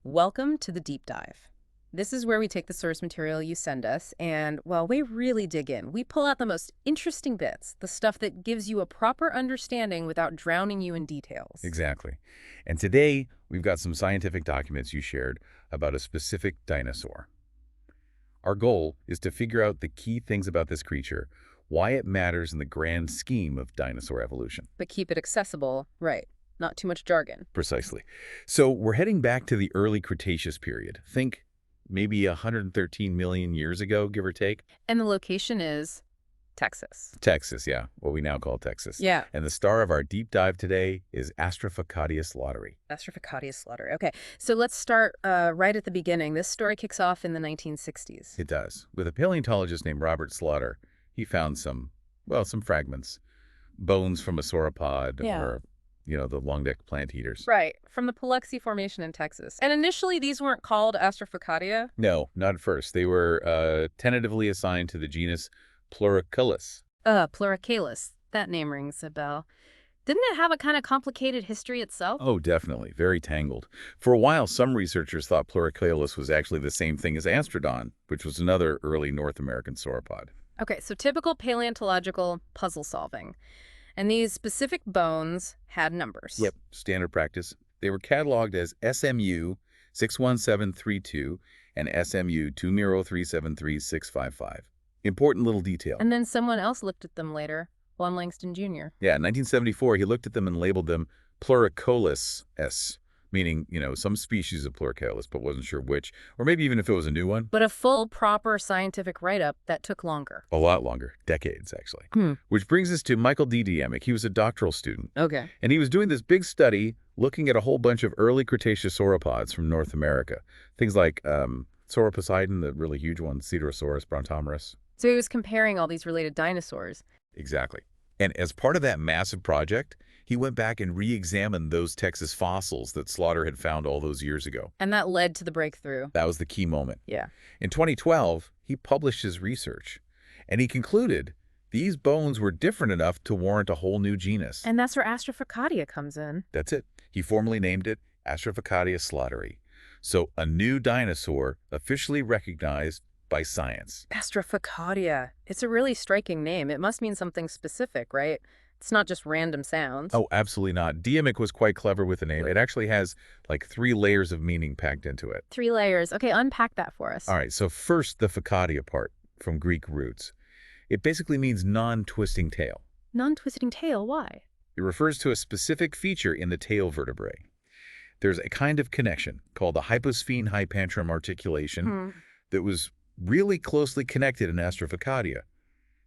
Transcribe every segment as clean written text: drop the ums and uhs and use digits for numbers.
Welcome to the deep dive. This is where we take the source material you send us, and, well, we really dig in. We pull out the most interesting bits, the stuff that gives you a proper understanding without drowning you in details. Exactly. And today, we've got some scientific documents you shared about a specific dinosaur. Our goal is to figure out the key things about this creature, why it matters in the grand scheme of dinosaur evolution. But keep it accessible, right? Not too much jargon. Precisely. So we're heading back to the early Cretaceous period. Think maybe 113 million years ago, give or take. And the location is Texas. Texas, yeah, what we now call Texas. Yeah. And the star of our deep dive today is Astrophocaudia slaughteri. Astrophocaudia slaughter. Okay, so let's start right at the beginning. This story kicks off in the 1960s. It does. With a paleontologist named Robert Slaughter, he found some fragments, bones from a sauropod Yeah. or, the long-necked plant eaters. Right, from the Paluxy Formation in Texas. And initially, these weren't called Astrophocaudia. No, not at first. They were tentatively assigned to the genus Pluriculus. Pluricalus. That name rings a bell. Didn't it have a kind of complicated history itself? Oh, definitely. Very tangled. For a while, some researchers thought Pluriculus was actually the same thing as Astrodon, which was another early North American sauropod. Okay, so typical paleontological puzzle solving. And these specific bones had numbers. Yep, standard practice. They were cataloged as SMU 61732 and SMU 2037365. Important little detail. And then someone else looked at them later, Juan Langston Jr. Yeah, in 1974, he looked at them and labeled them Pluriculus S, meaning, some species of Pluriculus, but wasn't sure which, or maybe even if it was a new one. But a full, proper scientific write-up that took longer. A lot longer, decades, actually. Hmm. Which brings us to Michael D. Diemick. He was a doctoral student, Okay. and he was doing this big study looking at a whole bunch of early Cretaceous sauropods from North America. Things like Sauroposeidon, the really huge one, Cedarosaurus, Brontomerus. So he was comparing all these related dinosaurs. Exactly. And as part of that massive project, he went back and re-examined those Texas fossils that Slaughter had found all those years ago. And that led to the breakthrough. That was the key moment. Yeah. In 2012, he published his research, and he concluded these bones were different enough to warrant a whole new genus. And that's where Astrophocaudia comes in. That's it. He formally named it Astrophocaudia slaughteri. So a new dinosaur officially recognized by science. Astrophocaudia. It's a really striking name. It must mean something specific, right? It's not just random sounds. Oh, absolutely not. Diemick was quite clever with the name. It actually has like 3 layers of meaning packed into it. 3 layers. Okay, unpack that for us. All right, so first the Phocaudia part from Greek roots. It basically means non-twisting tail. Non-twisting tail, why? It refers to a specific feature in the tail vertebrae. There's a kind of connection called the hyposphene-hypantrum articulation that was really closely connected in Astrophocaudia.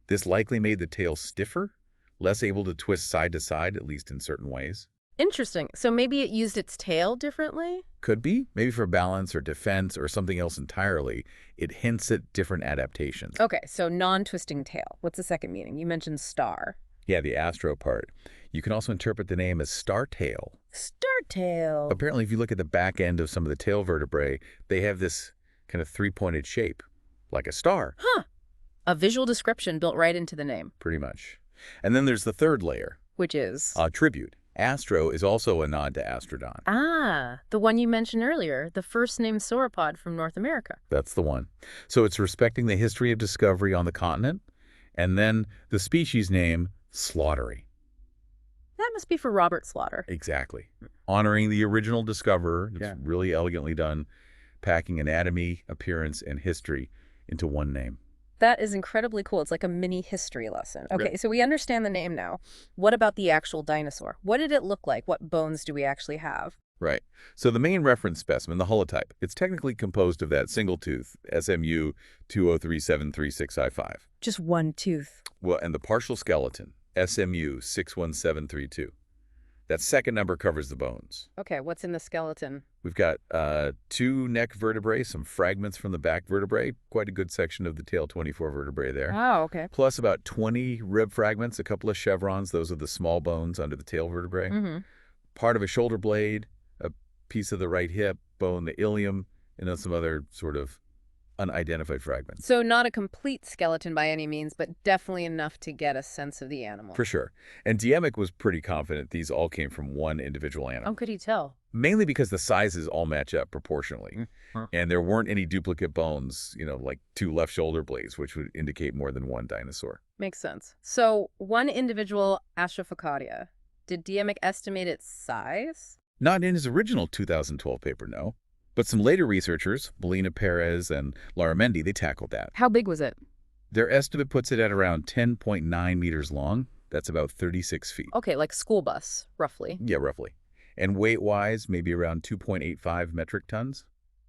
This likely made the tail stiffer, less able to twist side to side, at least in certain ways. Interesting. So maybe it used its tail differently? Could be, maybe for balance or defense or something else entirely. It hints at different adaptations. Okay, so non-twisting tail. What's the second meaning? You mentioned star. Yeah, the astro part. You can also interpret the name as star tail. Star tail. Apparently, if you look at the back end of some of the tail vertebrae, they have this kind of 3-pointed shape, like a star. Huh. A visual description built right into the name. Pretty much. And then there's the third layer. Which is? Tribute. Astro is also a nod to Astrodon. Ah, the one you mentioned earlier, the first named sauropod from North America. That's the one. So it's respecting the history of discovery on the continent, and then the species name, slaughteri. That must be for Robert Slaughter. Exactly. Honoring the original discoverer. It's really elegantly done, packing anatomy, appearance, and history into one name. That is incredibly cool. It's like a mini history lesson. Okay, so we understand the name now. What about the actual dinosaur? What did it look like? What bones do we actually have? Right. So the main reference specimen, the holotype, it's technically composed of that single tooth, SMU 2037365. Just one tooth. Well, and the partial skeleton, SMU 61732. That second number covers the bones. Okay, what's in the skeleton? We've got 2 neck vertebrae, some fragments from the back vertebrae, quite a good section of the tail 24 vertebrae there. Oh, okay. Plus about 20 rib fragments, a couple of chevrons. Those are the small bones under the tail vertebrae. Part of a shoulder blade, a piece of the right hip, bone, the ilium, and then some other sort of unidentified fragments. So not a complete skeleton by any means, but definitely enough to get a sense of the animal. For sure. And Diemick was pretty confident these all came from one individual animal. How could he tell? mainly because the sizes all match up proportionally. Huh. And there weren't any duplicate bones, like two left shoulder blades, which would indicate more than one dinosaur. Makes sense. So one individual Astrophocaudia, did Dimick estimate its size? Not in his original 2012 paper, no. But some later researchers, Melina Perez and Laramendi, they tackled that. How big was it? Their estimate puts it at around 10.9 meters long. That's about 36 feet. Okay, like school bus, roughly. Yeah, roughly. And weight-wise, maybe around 2.85 metric tons.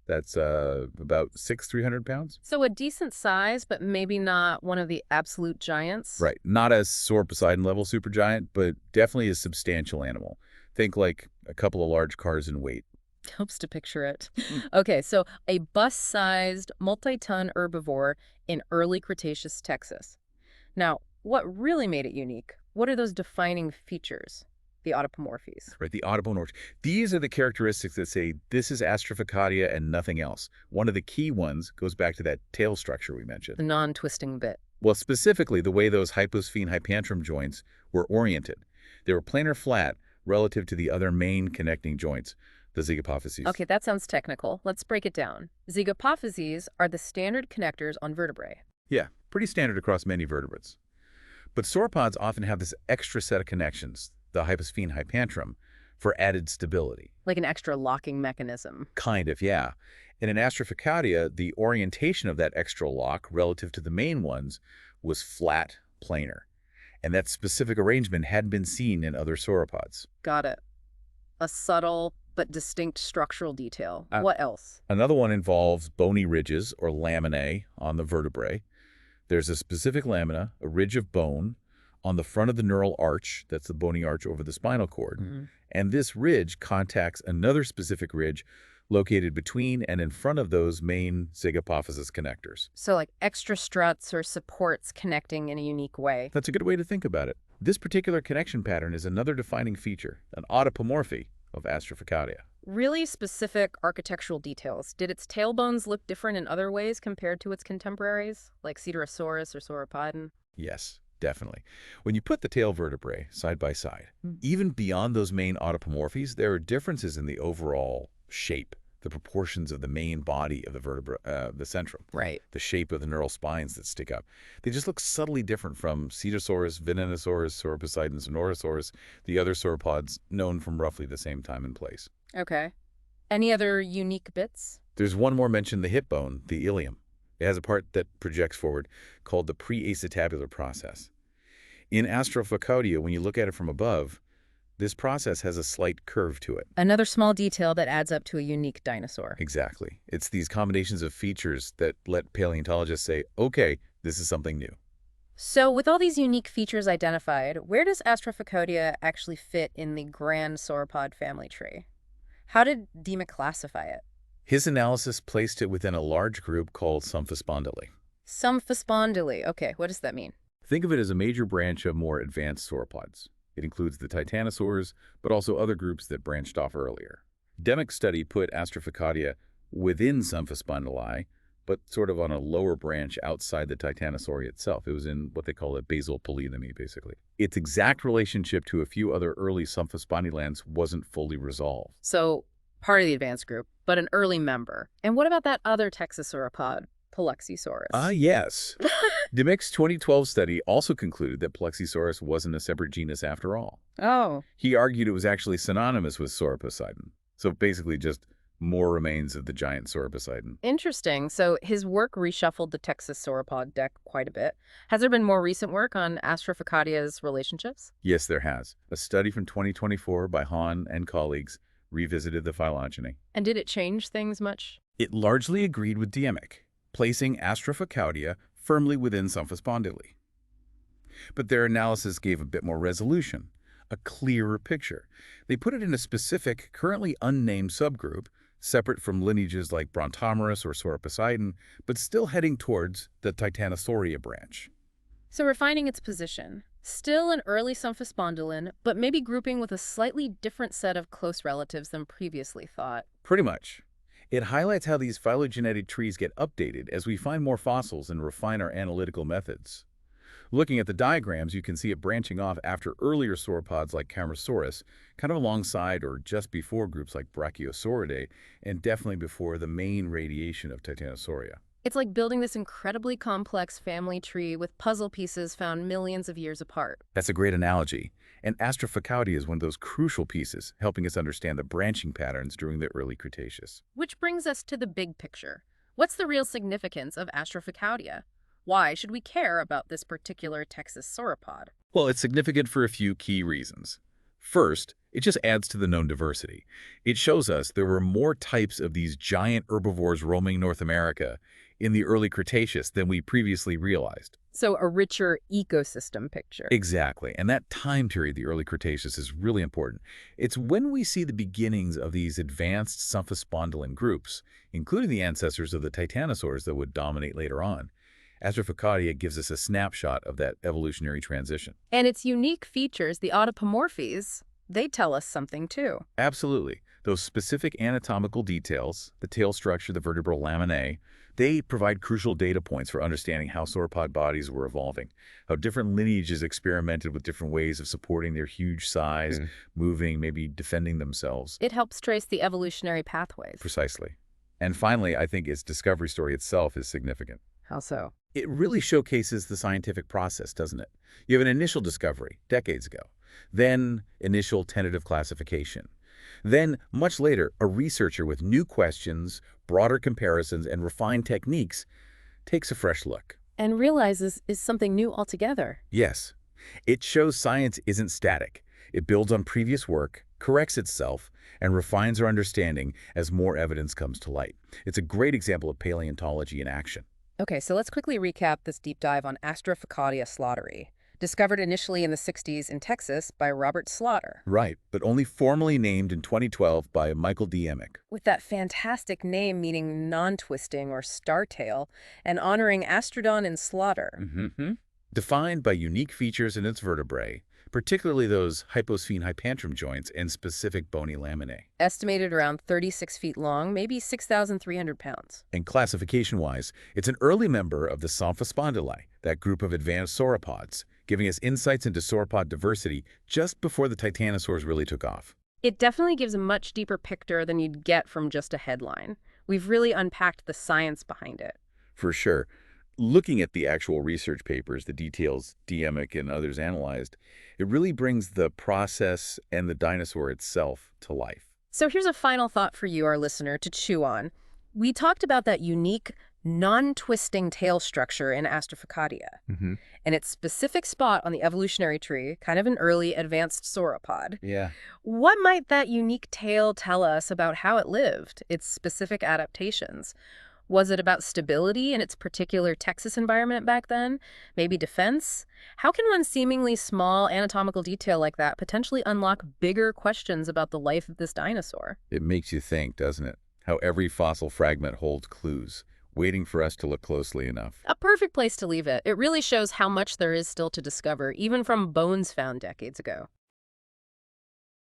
That's about 300 pounds. So a decent size, but maybe not one of the absolute giants? Right. Not as Sauropod-level supergiant, but definitely a substantial animal. Think like a couple of large cars in weight. Helps to picture it. Okay, so a bus-sized, multi-ton herbivore in early Cretaceous Texas. Now, what really made it unique? What are those defining features? The autapomorphies. Right, the audipomorph. These are the characteristics that say this is Astrophocaudia and nothing else. One of the key ones goes back to that tail structure we mentioned. The non-twisting bit. Well, specifically, the way those hyposphene hypantrum joints were oriented. They were planar flat relative to the other main connecting joints, the zygapophyses. Okay, that sounds technical. Let's break it down. Zygapophyses are the standard connectors on vertebrae. Yeah, pretty standard across many vertebrates. But sauropods often have this extra set of connections, the hyposphene hypantrum, for added stability. Like an extra locking mechanism. Kind of, yeah. And in Astrophocaudia, the orientation of that extra lock relative to the main ones was flat, planar. And that specific arrangement hadn't been seen in other sauropods. Got it. A subtle but distinct structural detail. What else? Another one involves bony ridges, or laminae, on the vertebrae. There's a specific lamina, a ridge of bone, on the front of the neural arch, that's the bony arch over the spinal cord. And this ridge contacts another specific ridge located between and in front of those main zygapophysis connectors. So like extra struts or supports connecting in a unique way. That's a good way to think about it. This particular connection pattern is another defining feature, an autapomorphy of Astrophocaudia. Really specific architectural details. Did its tailbones look different in other ways compared to its contemporaries, like Cedarosaurus or Sauropodon? Yes, definitely. When you put the tail vertebrae side by side, even beyond those main autapomorphies, there are differences in the overall shape, the proportions of the main body of the vertebra, the centrum. Right. The shape of the neural spines that stick up. They just look subtly different from Cedarosaurus, Venenosaurus, Sauroposeidon, Sonorosaurus, the other sauropods known from roughly the same time and place. Okay. Any other unique bits? There's one more mentioned, the hip bone, the ilium. It has a part that projects forward called the pre-acetabular process. In Astrophocaudia, when you look at it from above, this process has a slight curve to it. Another small detail that adds up to a unique dinosaur. Exactly. It's these combinations of features that let paleontologists say, okay, this is something new. So with all these unique features identified, where does Astrophocaudia actually fit in the grand sauropod family tree? How did Dimick classify it? His analysis placed it within a large group called Symphospondyle. Symphospondyle. Okay, what does that mean? Think of it as a major branch of more advanced sauropods. It includes the Titanosaurs, but also other groups that branched off earlier. Dimick's study put Astrophocaudia within Symphospondyle, but sort of on a lower branch outside the Titanosauria itself. It was in what they call a basal polynymy, basically. Its exact relationship to a few other early Symphospondylans wasn't fully resolved. So, part of the advanced group, but an early member. And what about that other Texas sauropod, Plexisaurus? Yes. Dimick's 2012 study also concluded that Plexisaurus wasn't a separate genus after all. Oh. He argued it was actually synonymous with Sauroposeidon. So basically just more remains of the giant Sauroposeidon. Interesting. So his work reshuffled the Texas sauropod deck quite a bit. Has there been more recent work on Astrophocaudia's relationships? Yes, there has. A study from 2024 by Hahn and colleagues revisited the phylogeny. And did it change things much? It largely agreed with Dimick, placing Astrophocaudia firmly within Symphospondyle. But their analysis gave a bit more resolution, a clearer picture. They put it in a specific, currently unnamed subgroup, separate from lineages like Brontomerus or Sauroposeidon, but still heading towards the Titanosauria branch. So refining its position. Still an early Symphospondylin, but maybe grouping with a slightly different set of close relatives than previously thought. Pretty much. It highlights how these phylogenetic trees get updated as we find more fossils and refine our analytical methods. Looking at the diagrams, you can see it branching off after earlier sauropods like Camarasaurus, kind of alongside or just before groups like Brachiosauridae, and definitely before the main radiation of Titanosauria. It's like building this incredibly complex family tree with puzzle pieces found millions of years apart. That's a great analogy. And Astrophocaudia is one of those crucial pieces, helping us understand the branching patterns during the early Cretaceous. Which brings us to the big picture. What's the real significance of Astrophocaudia? Why should we care about this particular Texas sauropod? Well, it's significant for a few key reasons. First, it just adds to the known diversity. It shows us there were more types of these giant herbivores roaming North America in the early Cretaceous than we previously realized. So a richer ecosystem picture. Exactly. And that time period, the early Cretaceous, is really important. It's when we see the beginnings of these advanced symphospondylan groups, including the ancestors of the titanosaurs that would dominate later on. Astrophocaudia gives us a snapshot of that evolutionary transition. And its unique features, the autapomorphes, they tell us something too. Absolutely. Those specific anatomical details, the tail structure, the vertebral laminae, they provide crucial data points for understanding how sauropod bodies were evolving, how different lineages experimented with different ways of supporting their huge size, moving, maybe defending themselves. It helps trace the evolutionary pathways. Precisely. And finally, I think its discovery story itself is significant. How so? It really showcases the scientific process, doesn't it? You have an initial discovery, decades ago, then initial tentative classification. Then, much later, a researcher with new questions, broader comparisons, and refined techniques takes a fresh look. And realizes is something new altogether. Yes, it shows science isn't static. It builds on previous work, corrects itself, and refines our understanding as more evidence comes to light. It's a great example of paleontology in action. Okay, so let's quickly recap this deep dive on Astrophocaudia slaughteri, discovered initially in the 60s in Texas by Robert Slaughter. Right, but only formally named in 2012 by Michael D. Emick. With that fantastic name meaning non-twisting or star-tail, and honoring Astrodon and Slaughter. Defined by unique features in its vertebrae, particularly those hyposphene hypantrum joints and specific bony laminae. Estimated around 36 feet long, maybe 6,300 pounds. And classification-wise, it's an early member of the Symphospondyli, that group of advanced sauropods, giving us insights into sauropod diversity just before the titanosaurs really took off. It definitely gives a much deeper picture than you'd get from just a headline. We've really unpacked the science behind it. For sure. Looking at the actual research papers, the details Emick and others analyzed, it really brings the process and the dinosaur itself to life. So here's a final thought for you, our listener, to chew on. We talked about that unique, non-twisting tail structure in Astrophocaudia, and its specific spot on the evolutionary tree, kind of an early advanced sauropod. Yeah. What might that unique tail tell us about how it lived, its specific adaptations? Was it about stability in its particular Texas environment back then? Maybe defense? How can one seemingly small anatomical detail like that potentially unlock bigger questions about the life of this dinosaur? It makes you think, doesn't it? How every fossil fragment holds clues, waiting for us to look closely enough. A perfect place to leave it. It really shows how much there is still to discover, even from bones found decades ago.